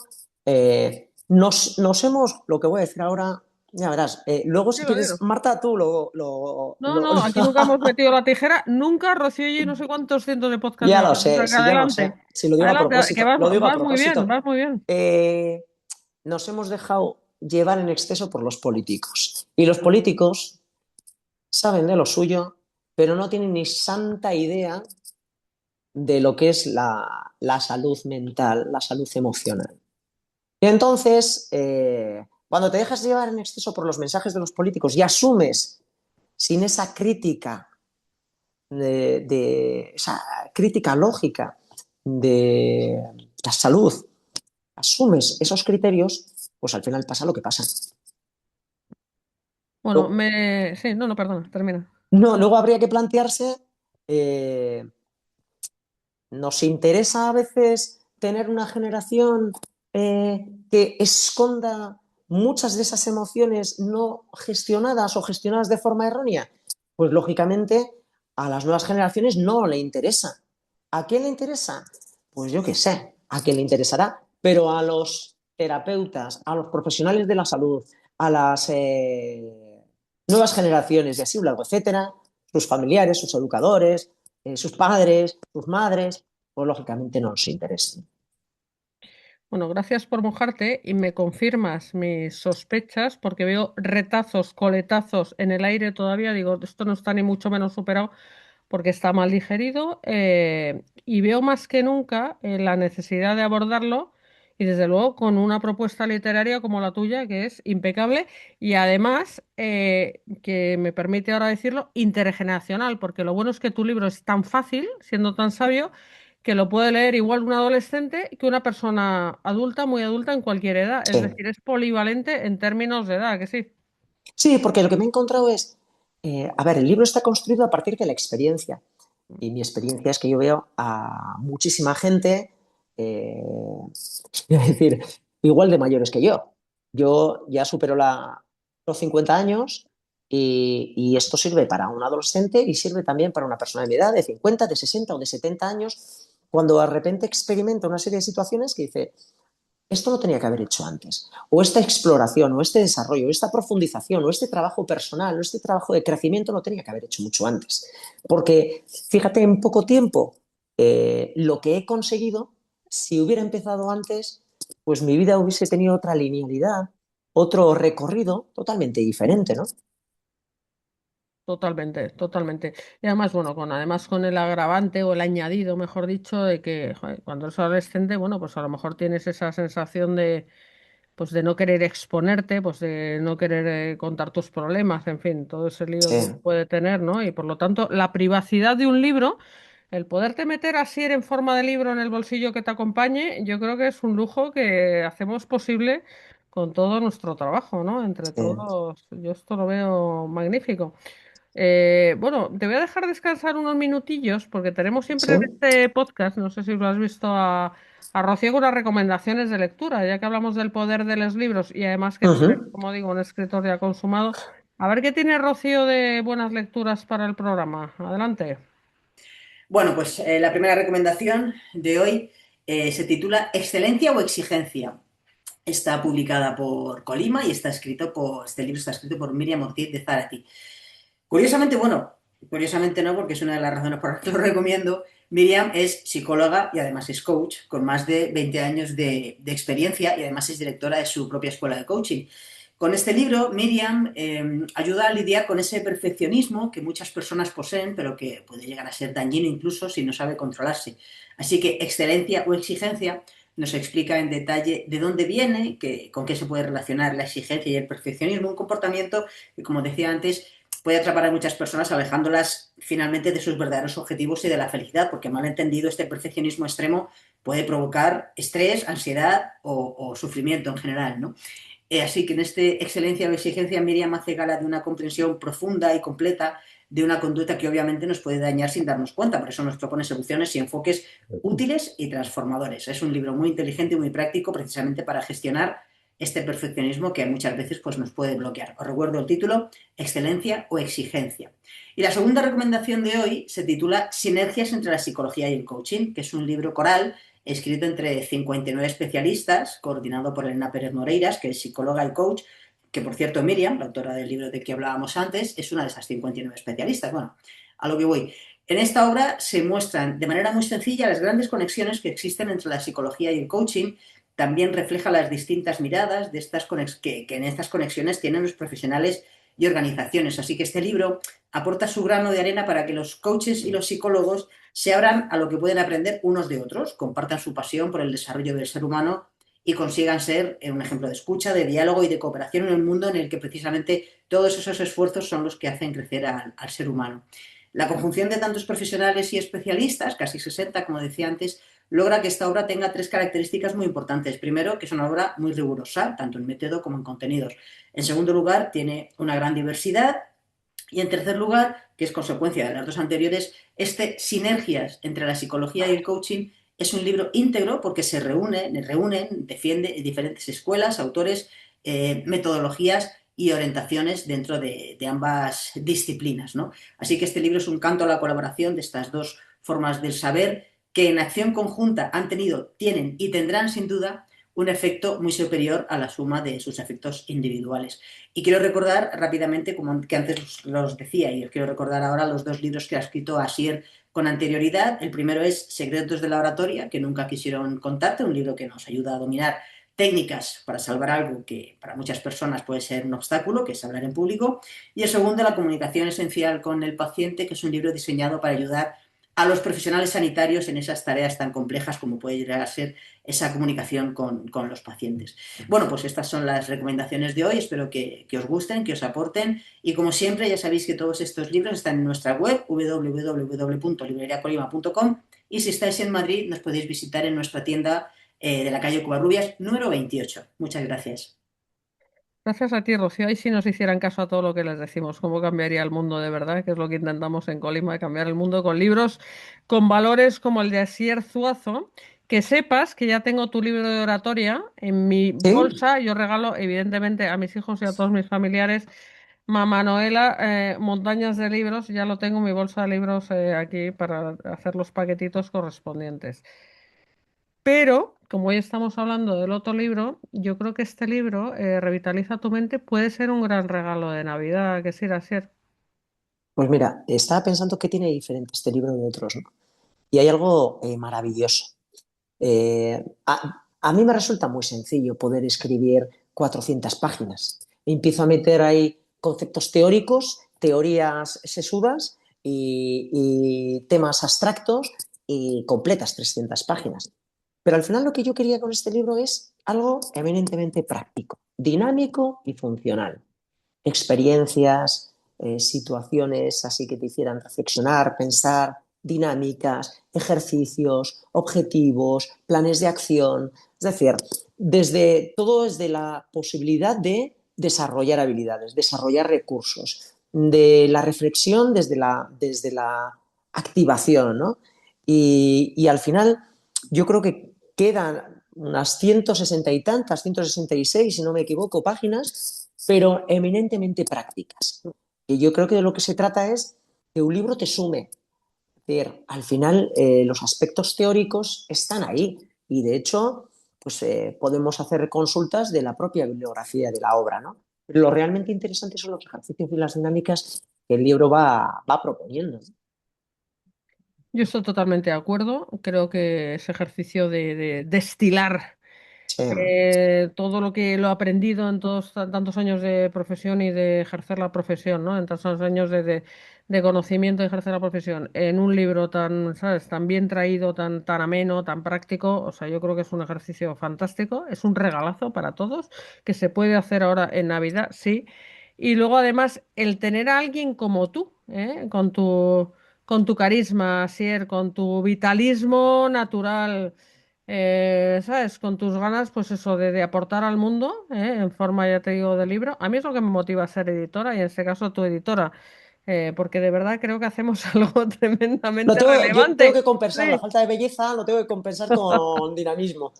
Nos hemos, lo que voy a decir ahora, ya verás. Luego, si Dilo, quieres, dilo. Marta, tú No, no, aquí nunca hemos metido la tijera, nunca Rocío y no sé cuántos cientos de podcast Ya lo llevamos. O sé, sea, que sí, ya lo sé. adelante, Si lo digo a adelante, que propósito, vas, lo digo a vas muy bien, propósito. vas muy bien. Nos hemos dejado llevar en exceso por los políticos. Y los políticos saben de lo suyo, pero no tienen ni santa idea de lo que es la salud mental, la salud emocional. Y entonces, cuando te dejas llevar en exceso por los mensajes de los políticos y asumes sin esa crítica, esa crítica lógica de la salud, asumes esos criterios, pues al final pasa lo que pasa. Bueno, Lo- sí, no, no, perdona, termina. No, luego habría que plantearse, eh, ¿nos interesa a veces tener una generación que esconda muchas de esas emociones no gestionadas o gestionadas de forma errónea? Pues lógicamente a las nuevas generaciones no le interesa. ¿A quién le interesa? Pues yo qué sé, a quién le interesará, pero a los terapeutas, a los profesionales de la salud, a las nuevas generaciones y así luego, etcétera, sus familiares, sus educadores, sus padres, sus madres, pues lógicamente no nos interesa. Bueno, gracias por mojarte y me confirmas mis sospechas porque veo retazos, coletazos en el aire todavía. Digo, esto no está ni mucho menos superado porque está mal digerido y veo más que nunca la necesidad de abordarlo y desde luego con una propuesta literaria como la tuya que es impecable y además que me permite ahora decirlo intergeneracional porque lo bueno es que tu libro es tan fácil, siendo tan sabio, que lo puede leer igual un adolescente que una persona adulta, muy adulta en cualquier edad, es Sí. decir, es polivalente en términos de edad, que sí, Sí, porque lo que me he encontrado es, a ver, el libro está construido a partir de la experiencia. Y mi experiencia es que yo veo a muchísima gente, eh, es decir, igual de mayores que yo. Yo ya supero los 50 años y esto sirve para un adolescente y sirve también para una persona de mi edad, de 50, de 60 o de 70 años, cuando de repente experimenta una serie de situaciones que dice, esto lo tenía que haber hecho antes. O esta exploración, o este desarrollo, o esta profundización, o este trabajo personal, o este trabajo de crecimiento lo tenía que haber hecho mucho antes. Porque fíjate, en poco tiempo, lo que he conseguido, si hubiera empezado antes, pues mi vida hubiese tenido otra linealidad, otro recorrido totalmente diferente, ¿no? totalmente, totalmente. Y además, bueno, además con el agravante o el añadido, mejor dicho, de que joder, cuando eres adolescente, bueno, pues a lo mejor tienes esa sensación de pues de no querer exponerte, pues de no querer contar tus problemas, en fin, todo ese lío Sí. que uno puede tener, ¿no? Y por lo tanto, la privacidad de un libro, el poderte meter así en forma de libro en el bolsillo que te acompañe, yo creo que es un lujo que hacemos posible con todo nuestro trabajo, ¿no? Entre Sí. todos, yo esto lo veo magnífico. Bueno, te voy a dejar descansar unos minutillos porque tenemos Sí. siempre en este podcast, no sé si lo has visto a Rocío con las recomendaciones de lectura, ya que hablamos del poder de los libros y además que tú eres, Ujú. como digo, un escritor ya consumado. A ver qué tiene Rocío de buenas lecturas para el programa. Adelante. Bueno, pues la primera recomendación de hoy se titula Excelencia o Exigencia. Está publicada por Colima y este libro está escrito por Miriam Ortiz de Zárate. Curiosamente, bueno, curiosamente no, porque es una de las razones por las que lo recomiendo. Miriam es psicóloga y además es coach, con más de 20 años de experiencia y además es directora de su propia escuela de coaching. Con este libro, Miriam ayuda a lidiar con ese perfeccionismo que muchas personas poseen, pero que puede llegar a ser dañino incluso si no sabe controlarse. Así que excelencia o exigencia nos explica en detalle de dónde viene, con qué se puede relacionar la exigencia y el perfeccionismo, un comportamiento que, como decía antes, puede atrapar a muchas personas alejándolas finalmente de sus verdaderos objetivos y de la felicidad, porque mal entendido este perfeccionismo extremo puede provocar estrés, ansiedad o sufrimiento en general, ¿no? Así que en este excelencia o exigencia Miriam hace gala de una comprensión profunda y completa de una conducta que obviamente nos puede dañar sin darnos cuenta. Por eso nos propone soluciones y enfoques útiles y transformadores. Es un libro muy inteligente y muy práctico precisamente para gestionar este perfeccionismo que muchas veces pues, nos puede bloquear. Os recuerdo el título, Excelencia o Exigencia. Y la segunda recomendación de hoy se titula Sinergias entre la psicología y el coaching, que es un libro coral escrito entre 59 especialistas, coordinado por Elena Pérez Moreiras, que es psicóloga y coach, que por cierto Miriam, la autora del libro de que hablábamos antes, es una de esas 59 especialistas. Bueno, a lo que voy. En esta obra se muestran de manera muy sencilla las grandes conexiones que existen entre la psicología y el coaching. También refleja las distintas miradas de que en estas conexiones tienen los profesionales y organizaciones. Así que este libro aporta su grano de arena para que los coaches y los psicólogos se abran a lo que pueden aprender unos de otros, compartan su pasión por el desarrollo del ser humano y consigan ser un ejemplo de escucha, de diálogo y de cooperación en un mundo en el que precisamente todos esos esfuerzos son los que hacen crecer al ser humano. La conjunción de tantos profesionales y especialistas, casi 60, como decía antes, logra que esta obra tenga tres características muy importantes. Primero, que es una obra muy rigurosa, tanto en método como en contenidos. En segundo lugar, tiene una gran diversidad Y en tercer lugar, que es consecuencia de las dos anteriores, Sinergias entre la psicología y el coaching es un libro íntegro porque defiende diferentes escuelas, autores, metodologías y orientaciones dentro de ambas disciplinas, ¿no? Así que este libro es un canto a la colaboración de estas dos formas del saber que en acción conjunta han tenido, tienen y tendrán sin duda un efecto muy superior a la suma de sus efectos individuales. Y quiero recordar rápidamente, como que antes los decía, y os quiero recordar ahora los dos libros que ha escrito Asier con anterioridad. El primero es Secretos de la oratoria, que nunca quisieron contarte, un libro que nos ayuda a dominar técnicas para salvar algo que para muchas personas puede ser un obstáculo, que es hablar en público. Y el segundo, La comunicación esencial con el paciente, que es un libro diseñado para ayudar a los profesionales sanitarios en esas tareas tan complejas como puede llegar a ser esa comunicación con los pacientes. Bueno, pues estas son las recomendaciones de hoy, espero que os gusten, que os aporten y como siempre ya sabéis que todos estos libros están en nuestra web www.libreriacolima.com y si estáis en Madrid nos podéis visitar en nuestra tienda de la calle Covarrubias número 28. Muchas gracias. Gracias a ti, Rocío. Y si nos hicieran caso a todo lo que les decimos, ¿cómo cambiaría el mundo de verdad? Que es lo que intentamos en Colima, cambiar el mundo con libros, con valores como el de Asier Zuazo. Que sepas que ya tengo tu libro de oratoria en mi Sí, bolsa. Yo regalo, evidentemente, a mis hijos y a todos mis familiares, Mamá Noela, montañas de libros. Ya lo tengo en mi bolsa de libros aquí para hacer los paquetitos correspondientes. Pero, como hoy estamos hablando del otro libro, yo creo que este libro, Revitaliza tu mente, puede ser un gran regalo de Navidad, que sí, Asier. pues mira, estaba pensando que tiene diferente este libro de otros, ¿no? Y hay algo maravilloso. A mí me resulta muy sencillo poder escribir 400 páginas. Empiezo a meter ahí conceptos teóricos, teorías sesudas y temas abstractos y completas 300 páginas. Pero al final lo que yo quería con este libro es algo eminentemente práctico, dinámico y funcional. Experiencias, situaciones así que te hicieran reflexionar, pensar, dinámicas, ejercicios, objetivos, planes de acción. Es decir, desde la posibilidad de desarrollar habilidades, desarrollar recursos, de la reflexión desde la activación, ¿no? Y al final yo creo que quedan unas 160 y tantas, 166, si no me equivoco, páginas, pero eminentemente prácticas. Y yo creo que de lo que se trata es que un libro te sume. Es decir, al final los aspectos teóricos están ahí y de hecho pues, podemos hacer consultas de la propia bibliografía de la obra, ¿no? Pero lo realmente interesante son los ejercicios y las dinámicas que el libro va proponiendo. Yo estoy totalmente de acuerdo. Creo que ese ejercicio de destilar Sí. todo lo que lo he aprendido en todos tantos años de profesión y de ejercer la profesión, ¿no? En tantos años de conocimiento de ejercer la profesión, en un libro tan, ¿sabes? Tan bien traído, tan ameno, tan práctico. O sea, yo creo que es un ejercicio fantástico, es un regalazo para todos, que se puede hacer ahora en Navidad, sí. Y luego, además, el tener a alguien como tú, con tu carisma, Asier, con tu vitalismo natural, ¿sabes? Con tus ganas, pues eso, de aportar al mundo, en forma, ya te digo, de libro. A mí es lo que me motiva a ser editora y en este caso tu editora, porque de verdad creo que hacemos algo tremendamente Yo tengo relevante. que compensar la Sí. falta de belleza, lo tengo que compensar con dinamismo.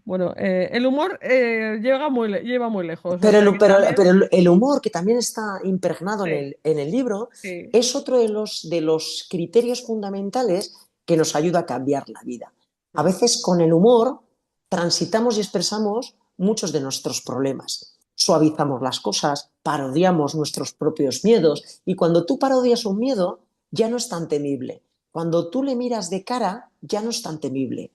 Bueno, el humor lleva muy lejos, o Pero sea el, que pero, también, pero el humor que también está impregnado en sí, el libro sí. es otro de los criterios fundamentales que nos ayuda a cambiar la vida. A veces con el humor transitamos y expresamos muchos de nuestros problemas. Suavizamos las cosas, parodiamos nuestros propios miedos y cuando tú parodias un miedo ya no es tan temible. Cuando tú le miras de cara ya no es tan temible.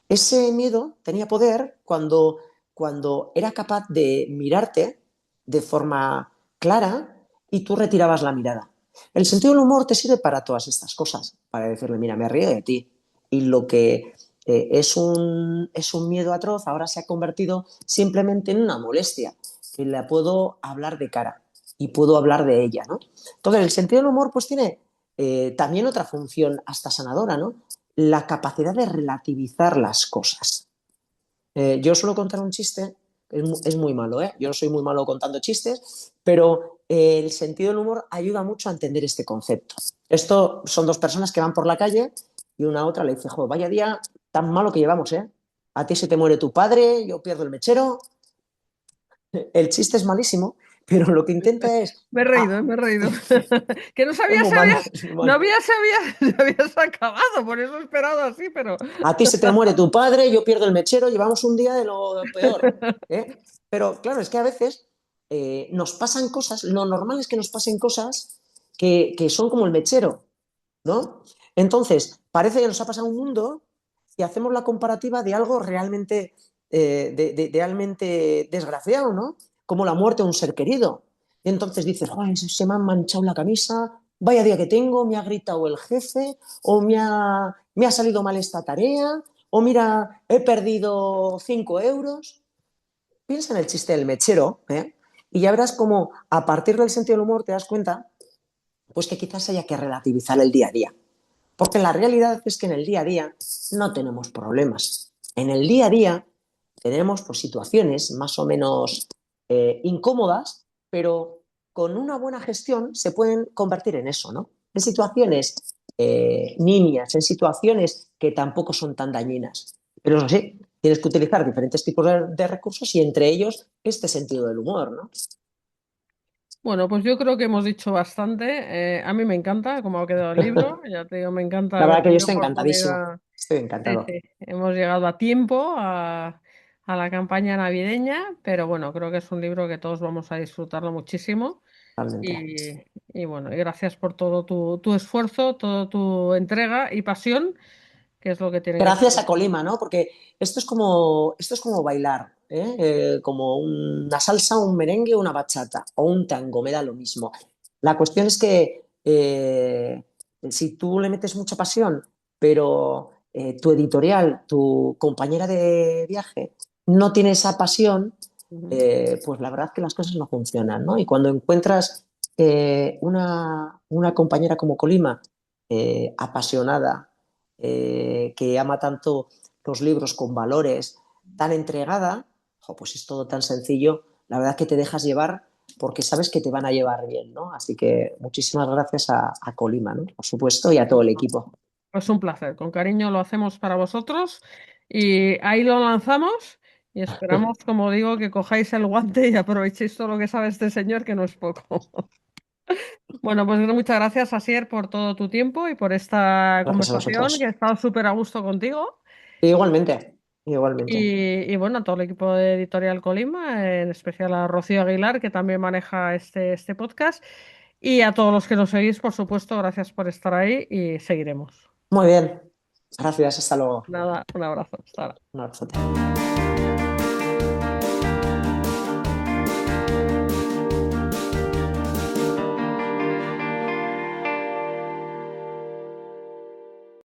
Ese miedo tenía poder cuando era capaz de mirarte de forma clara y tú retirabas la mirada. El sentido del humor te sirve para todas estas cosas, para decirle, mira, me río de ti. Y lo que es un miedo atroz ahora se ha convertido simplemente en una molestia, que la puedo hablar de cara y puedo hablar de ella, ¿no? Entonces, el sentido del humor pues tiene también otra función hasta sanadora, ¿no? La capacidad de relativizar las cosas. Yo suelo contar un chiste es muy malo, ¿eh? Yo no soy muy malo contando chistes, pero el sentido del humor ayuda mucho a entender este concepto. Esto son dos personas que van por la calle y una a otra le dice, jo, vaya día tan malo que llevamos, ¿eh? A ti se te muere tu padre, yo pierdo el mechero. El chiste es malísimo, pero lo que intenta es... Me he reído, me he reído. Que no es sabía muy si malo, habías, es muy no malo. había, si habías acabado, por eso he esperado así, pero A ti se te muere tu padre, yo pierdo el mechero, llevamos un día de lo peor. ¿Eh? Pero claro, es que a veces nos pasan cosas, lo normal es que nos pasen cosas que son como el mechero, ¿no? Entonces, parece que nos ha pasado un mundo y hacemos la comparativa de algo realmente, realmente desgraciado, ¿no? Como la muerte de un ser querido. Y entonces dices, "Joder, se me ha manchado la camisa, vaya día que tengo, me ha gritado el jefe, o me ha salido mal esta tarea, o mira, he perdido 5 euros. Piensa en el chiste del mechero, ¿eh? Y ya verás cómo a partir del sentido del humor te das cuenta pues que quizás haya que relativizar el día a día. Porque la realidad es que en el día a día no tenemos problemas. En el día a día tenemos pues, situaciones más o menos incómodas, pero con una buena gestión se pueden convertir en eso, ¿no? En situaciones nimias, en situaciones que tampoco son tan dañinas. Pero eso sí, tienes que utilizar diferentes tipos de recursos y entre ellos este sentido del humor, ¿no? bueno, pues yo creo que hemos dicho bastante. A mí me encanta cómo ha quedado el libro. Ya te digo, me encanta La haber verdad que yo tenido estoy encantadísimo. oportunidad. Estoy Sí, encantado, sí, hemos llegado a tiempo a la campaña navideña, pero bueno, creo que es un libro que todos vamos a disfrutarlo muchísimo. realmente. Y bueno, y gracias por todo tu esfuerzo, toda tu entrega y pasión, que es lo que tienen que Gracias ser. a Colima, ¿no? Porque esto es como bailar, ¿eh? Como una salsa, un merengue, una bachata o un tango, me da lo mismo. La cuestión es que si tú le metes mucha pasión, pero tu editorial, tu compañera de viaje, no tiene esa pasión, Ujú. pues la verdad es que las cosas no funcionan, ¿no? Y cuando encuentras una compañera como Colima, apasionada, que ama tanto los libros con valores, tan entregada, jo, pues es todo tan sencillo. La verdad es que te dejas llevar porque sabes que te van a llevar bien, ¿no? Así que muchísimas gracias a Colima, ¿no? Por supuesto, y a todo el equipo. Es un placer, con cariño lo hacemos para vosotros y ahí lo lanzamos y esperamos, como digo, que cojáis el guante y aprovechéis todo lo que sabe este señor, que no es poco. Bueno, pues muchas gracias, Asier, por todo tu tiempo y por esta Gracias a conversación, que he vosotros. estado súper a gusto contigo. Igualmente, igualmente. Y bueno, a todo el equipo de Editorial Colima, en especial a Rocío Aguilar, que también maneja este podcast, y a todos los que nos seguís, por supuesto, gracias por estar ahí y seguiremos. Muy bien. Gracias, hasta luego. Nada, un abrazo. Hasta ahora. Un abrazote.